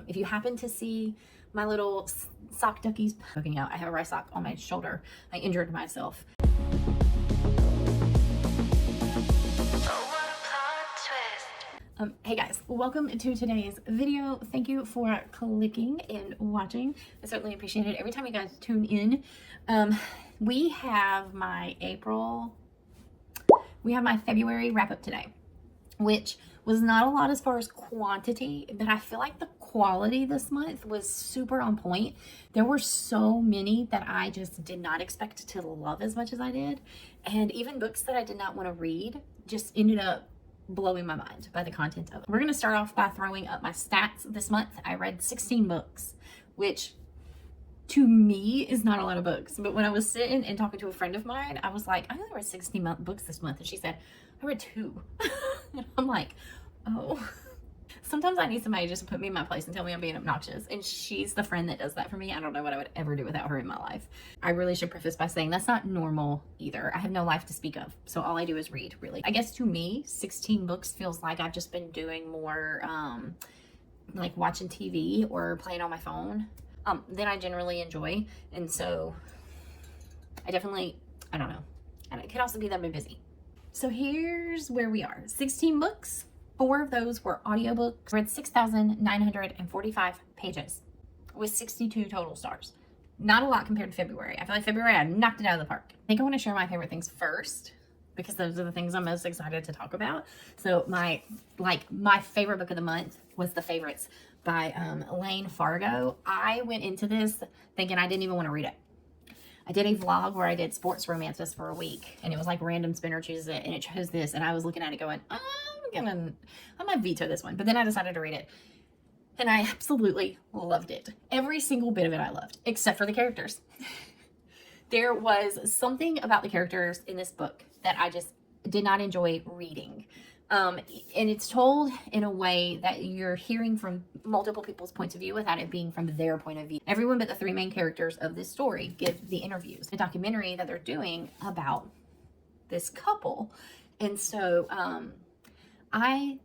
If you happen to see my little sock duckies poking out, I have a rice sock on my shoulder. I injured myself. Hey guys, welcome to today's video. Thank you for clicking and watching. I certainly appreciate it every time you guys tune in. We have my February wrap up today, which was not a lot as far as quantity, but I feel like the quality this month was super on point. There were so many that I just did not expect to love as much as I did. And even books that I did not want to read just ended up blowing my mind by the content of it. We're going to start off by throwing up my stats this month. I read 16 books, which to me is not a lot of books. But when I was sitting and talking to a friend of mine, I was like, I only read 16 books this month. And she said, I read 2. And I'm like, oh. Sometimes I need somebody just to put me in my place and tell me I'm being obnoxious. And she's the friend that does that for me. I don't know what I would ever do without her in my life. I really should preface by saying that's not normal either. I have no life to speak of. So all I do is read, really. I guess to me, 16 books feels like I've just been doing more like watching TV or playing on my phone than I generally enjoy. And so I don't know. And it could also be that I've been busy. So here's where we are. 16 books. 4 of those were audiobooks. Read 6,945 pages with 62 total stars. Not a lot compared to February. I feel like February I knocked it out of the park. I think I want to share my favorite things first because those are the things I'm most excited to talk about. So my favorite book of the month was The Favorites by Elaine Fargo. I went into this thinking I didn't even want to read it. I did a vlog where I did sports romances for a week, and it was like random spinner chooses it, and it chose this, and I was looking at it going, I might veto this one. But then I decided to read it, and I absolutely loved it. Every single bit of it I loved, except for the characters. There was something about the characters in this book that I just did not enjoy reading. And it's told in a way that you're hearing from multiple people's points of view without it being from their point of view. Everyone but the 3 main characters of this story give the interviews, the documentary that they're doing about this couple. And so I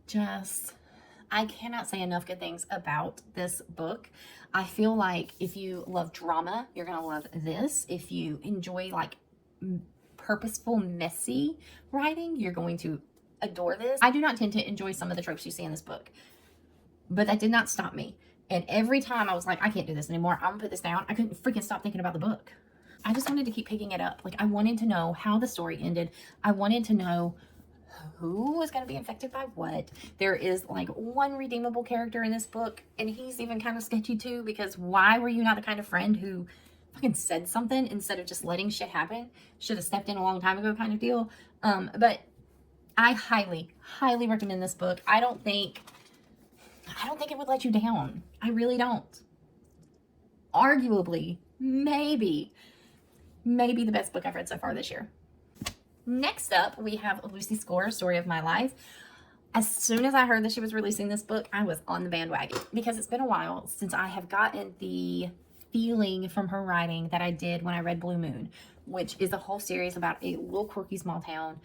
cannot say enough good things about this book. I feel like if you love drama, you're going to love this. If you enjoy like purposeful, messy writing, you're going to adore this. I do not tend to enjoy some of the tropes you see in this book, but that did not stop me. And every time I was like, I can't do this anymore, I'm gonna put this down, I couldn't freaking stop thinking about the book. I just wanted to keep picking it up. Like, I wanted to know how the story ended. I wanted to know who was going to be infected by what. There is like one redeemable character in this book, and he's even kind of sketchy too, because why were you not the kind of friend who fucking said something instead of just letting shit happen? Should have stepped in a long time ago kind of deal. But I highly recommend this book. I don't think it would let you down. I really don't. Arguably, maybe the best book I've read so far this year. Next up, we have Lucy Score, Story of My Life. As soon as I heard that she was releasing this book, I was on the bandwagon because it's been a while since I have gotten the feeling from her writing that I did when I read Blue Moon, which is a whole series about a little quirky small town.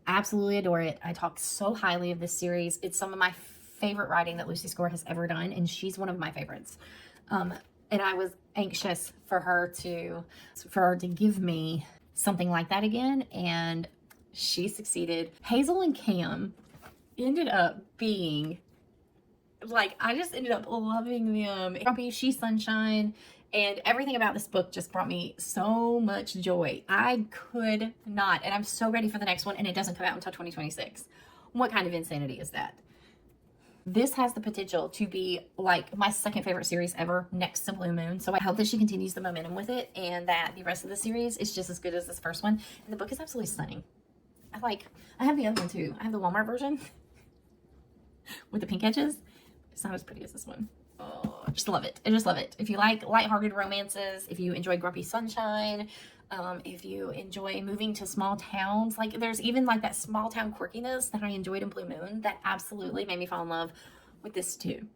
Absolutely adore it. I talk so highly of this series. It's some of my favorite writing that Lucy Score has ever done, and she's one of my favorites. And I was anxious for her to give me something like that again, and she succeeded. Hazel and Cam ended up being like, I just ended up loving them. Grumpy, she's sunshine, and everything about this book just brought me so much joy. I could not, and I'm so ready for the next one, and it doesn't come out until 2026. What kind of insanity is that? This has the potential to be like my second favorite series ever, next to Blue Moon. So I hope that she continues the momentum with it, and that the rest of the series is just as good as this first one. And the book is absolutely stunning. I have the other one too. I have the Walmart version with the pink edges. It's not as pretty as this one. Oh, I just love it. I just love it. If you like lighthearted romances, if you enjoy Grumpy Sunshine, if you enjoy moving to small towns, like there's even like that small town quirkiness that I enjoyed in Blue Moon that absolutely made me fall in love with this too.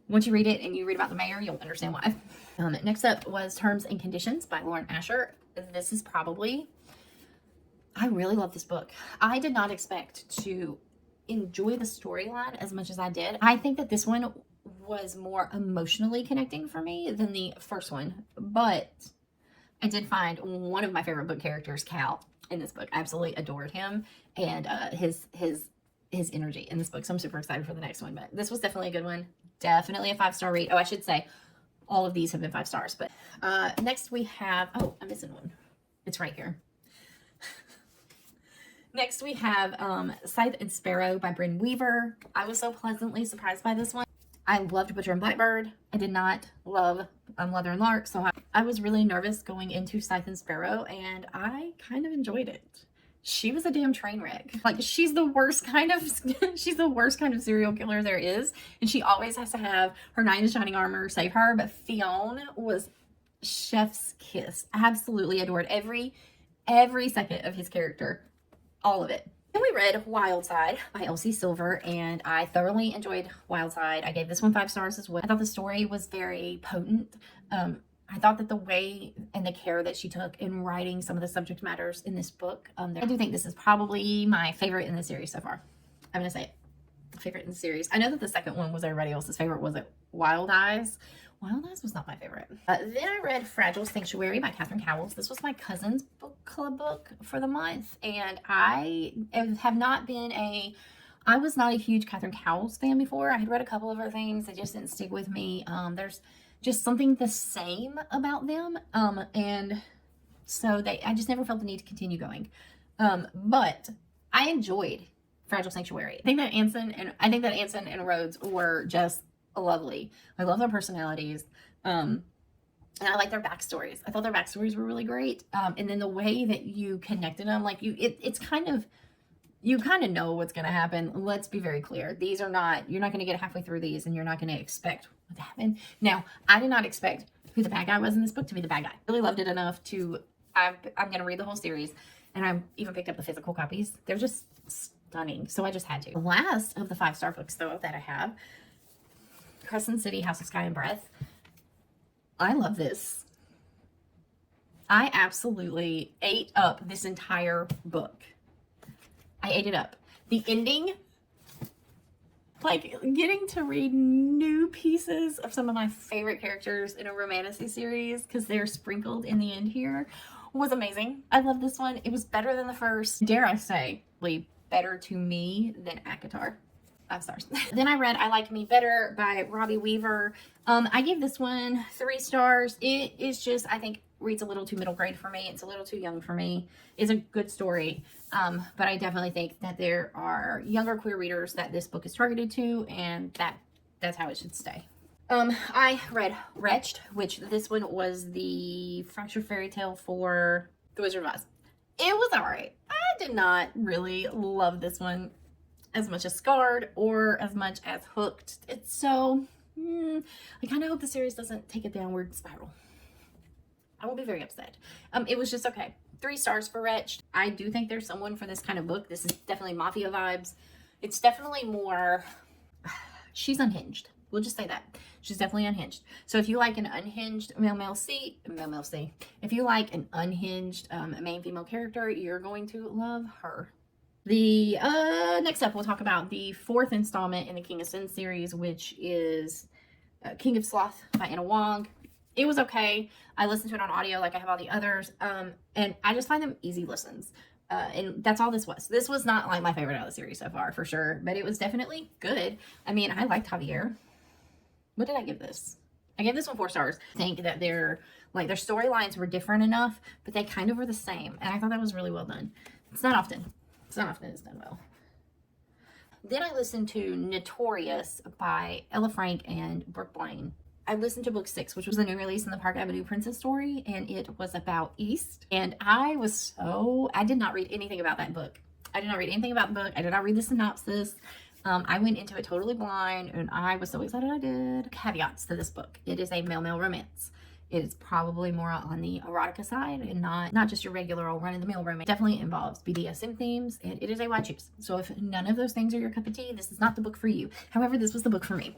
Once you read it and you read about the mayor, you'll understand why. Next up was Terms and Conditions by Lauren Asher. This is I really love this book. I did not expect to enjoy the storyline as much as I did. I think that this one was more emotionally connecting for me than the first one. But I did find one of my favorite book characters, Cal, in this book. I absolutely adored him and his energy in this book. So I'm super excited for the next one. But this was definitely a good one. Definitely a 5-star read. Oh, I should say all of these have been 5 stars. But next we have, oh, I'm missing one. It's right here. Next we have Scythe and Sparrow by Bryn Weaver. I was so pleasantly surprised by this one. I loved Butcher and Blackbird. I did not love Leather and Lark, so I was really nervous going into Scythe and Sparrow, and I kind of enjoyed it. She was a damn train wreck. Like, she's the worst kind of she's the worst kind of serial killer there is, and she always has to have her knight in shining armor save her. But Fionn was chef's kiss. Absolutely adored every second of his character. All of it. Then we read Wildside by Elsie Silver, and I thoroughly enjoyed Wildside. I gave this one 5 stars as well. I thought the story was very potent. I thought that the way and the care that she took in writing some of the subject matters in this book, I do think this is probably my favorite in the series so far. I'm going to say it. Favorite in the series. I know that the second one was everybody else's favorite. Was it Wild Eyes? Wild Eyes was not my favorite. Then I read Fragile Sanctuary by Catherine Cowles. This was my cousin's book club book for the month, and I have not been I was not a huge Catherine Cowles fan before. I had read a couple of her things. They just didn't stick with me. There's just something the same about them, and so I just never felt the need to continue going. But I enjoyed Fragile Sanctuary. I think that Anson and Rhodes were just lovely. I love their personalities. And I like their backstories. I thought their backstories were really great. And then the way that you connected them, like it's kind of, you kind of know what's going to happen. Let's be very clear. You're not going to get halfway through these and you're not going to expect what to happen. Now, I did not expect who the bad guy was in this book to be the bad guy. I really loved it enough to, I'm going to read the whole series, and I even picked up the physical copies. They're just stunning. So I just had to. The last of the 5-star books, though, that I have, Crescent City, House of Sky and Breath. I love this. I absolutely ate up this entire book. I ate it up. The ending, like getting to read new pieces of some of my favorite characters in a romantasy series, because they're sprinkled in the end here, was amazing. I love this one. It was better than the first. Dare I say, better to me than ACOTAR. 5 stars. Then I read I Like Me Better by Robbie Weaver. I gave this one 3 stars. It is just, I think, reads a little too middle grade for me. It's a little too young for me. It's a good story, but I definitely think that there are younger queer readers that this book is targeted to, and that's how it should stay. I read Wretched, which this one was the fractured fairy tale for The Wizard of Oz. It was alright. I did not really love this one as much as Scarred or as much as Hooked. It's so, I kind of hope the series doesn't take a downward spiral. I won't be very upset. It was just okay. 3 stars for Wretched. I do think there's someone for this kind of book. This is definitely Mafia vibes. It's definitely more, she's unhinged. We'll just say that. She's definitely unhinged. So if you like an unhinged male C, if you like an unhinged main female character, you're going to love her. The next up, we'll talk about the 4th installment in the King of Sin series, which is King of Sloth by Anna Wong. It was okay. I listened to it on audio like I have all the others, and I just find them easy listens. And that's all this was. This was not like my favorite out of the series so far, for sure, but it was definitely good. I mean, I liked Javier. What did I give this? I gave this one 4 stars. I think that their storylines were different enough, but they kind of were the same, and I thought that was really well done. It's not often it's done well. Then I listened to Notorious by Ella Frank and Brooke Blaine. I listened to book 6, which was the new release in the Park Avenue Princess story, and it was about East. And I did not read anything about that book. I did not read anything about the book. I did not read the synopsis. I went into it totally blind, and I was so excited I did. Caveats to this book. It is a male-male romance. It is probably more on the erotica side and not just your regular old run-of-the-mill romance. Definitely involves BDSM themes, and it is a wide choose. So if none of those things are your cup of tea, this is not the book for you. However, this was the book for me.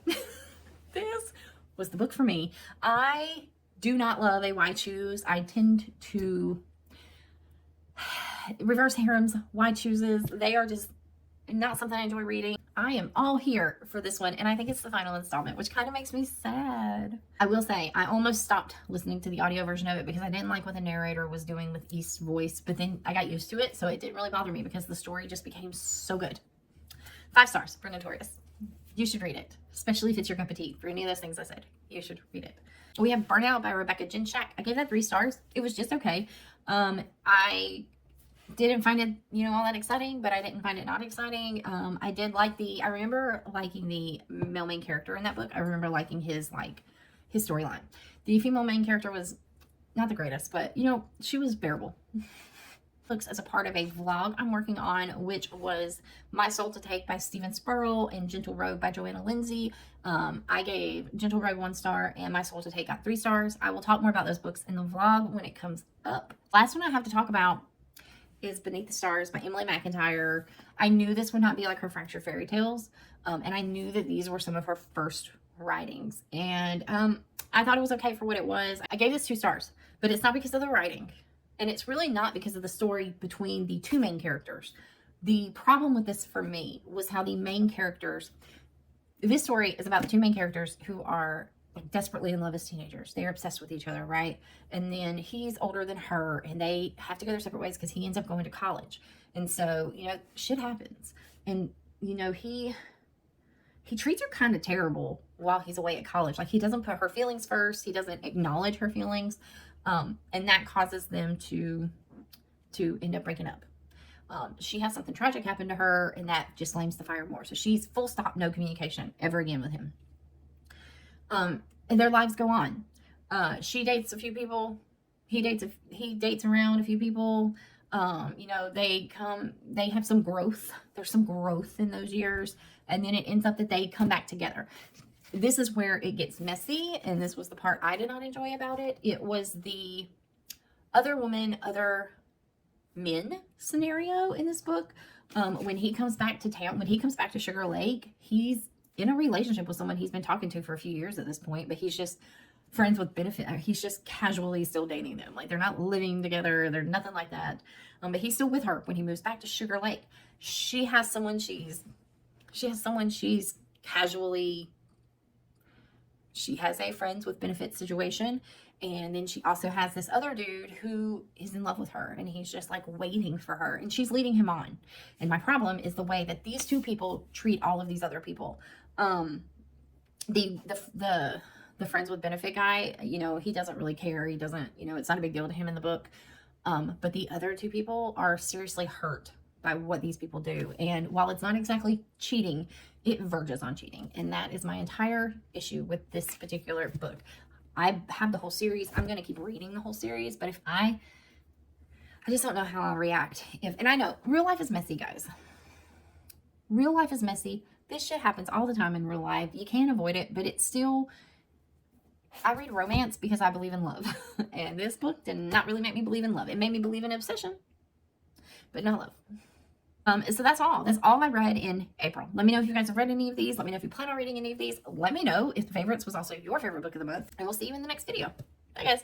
This was the book for me. I do not love a wide choose. I tend to reverse harems, wide chooses. They are just not something I enjoy reading. I am all here for this one, and I think it's the final installment, which kind of makes me sad. I will say, I almost stopped listening to the audio version of it because I didn't like what the narrator was doing with East's voice, but then I got used to it, so it didn't really bother me because the story just became so good. 5 stars for Notorious. You should read it, especially if it's your cup of tea. For any of those things I said, you should read it. We have Burnout by Rebecca Jinchak. I gave that 3 stars. It was just okay. I didn't find it, all that exciting, but I didn't find it not exciting. I did like I remember liking the male main character in that book. I remember liking his storyline. The female main character was not the greatest, but, she was bearable. Books as a part of a vlog I'm working on, which was My Soul to Take by Stephen Spurrell and Gentle Rogue by Joanna Lindsay. I gave Gentle Rogue 1 star and My Soul to Take got 3 stars. I will talk more about those books in the vlog when it comes up. Last one I have to talk about is Beneath the Stars by Emily McIntyre. I knew this would not be like her Fractured Fairy Tales, and I knew that these were some of her first writings, and I thought it was okay for what it was. I gave this 2 stars, but it's not because of the writing. And it's really not because of the story between the 2 main characters. The problem with this for me was how the main characters, this story is about the 2 main characters who are desperately in love as teenagers. They're obsessed with each other, right? And then he's older than her and they have to go their separate ways because he ends up going to college. And so, shit happens. And, he treats her kind of terrible while he's away at college. Like, he doesn't put her feelings first. He doesn't acknowledge her feelings. And that causes them to end up breaking up. She has something tragic happen to her, and that just flames the fire more. So she's full stop, no communication ever again with him. And their lives go on. She dates a few people. He dates around a few people. They have some growth. There's some growth in those years. And then it ends up that they come back together. This is where it gets messy, and this was the part I did not enjoy about it. It was the other woman, other men scenario in this book. When he comes back to town, when he comes back to Sugar Lake, he's in a relationship with someone he's been talking to for a few years at this point, but he's just friends with benefit. He's just casually still dating them. Like, they're not living together. They're nothing like that. But he's still with her when he moves back to Sugar Lake. She has someone she's casually. She has a friends with benefits situation, and then she also has this other dude who is in love with her, and he's just waiting for her, and she's leading him on. And my problem is the way that these 2 people treat all of these other people. The friends with benefit guy, he doesn't really care. He doesn't, it's not a big deal to him in the book. But the other 2 people are seriously hurt by what these people do. And while it's not exactly cheating, it verges on cheating. And that is my entire issue with this particular book. I have the whole series. I'm going to keep reading the whole series, but if I just don't know how I'll react. And I know real life is messy, guys. Real life is messy. This shit happens all the time in real life. You can't avoid it, but it's still, I read romance because I believe in love. And this book did not really make me believe in love. It made me believe in obsession, but not love. So that's all. That's all I read in April. Let me know if you guys have read any of these. Let me know if you plan on reading any of these. Let me know if the favorites was also your favorite book of the month. And we'll see you in the next video. Bye, guys.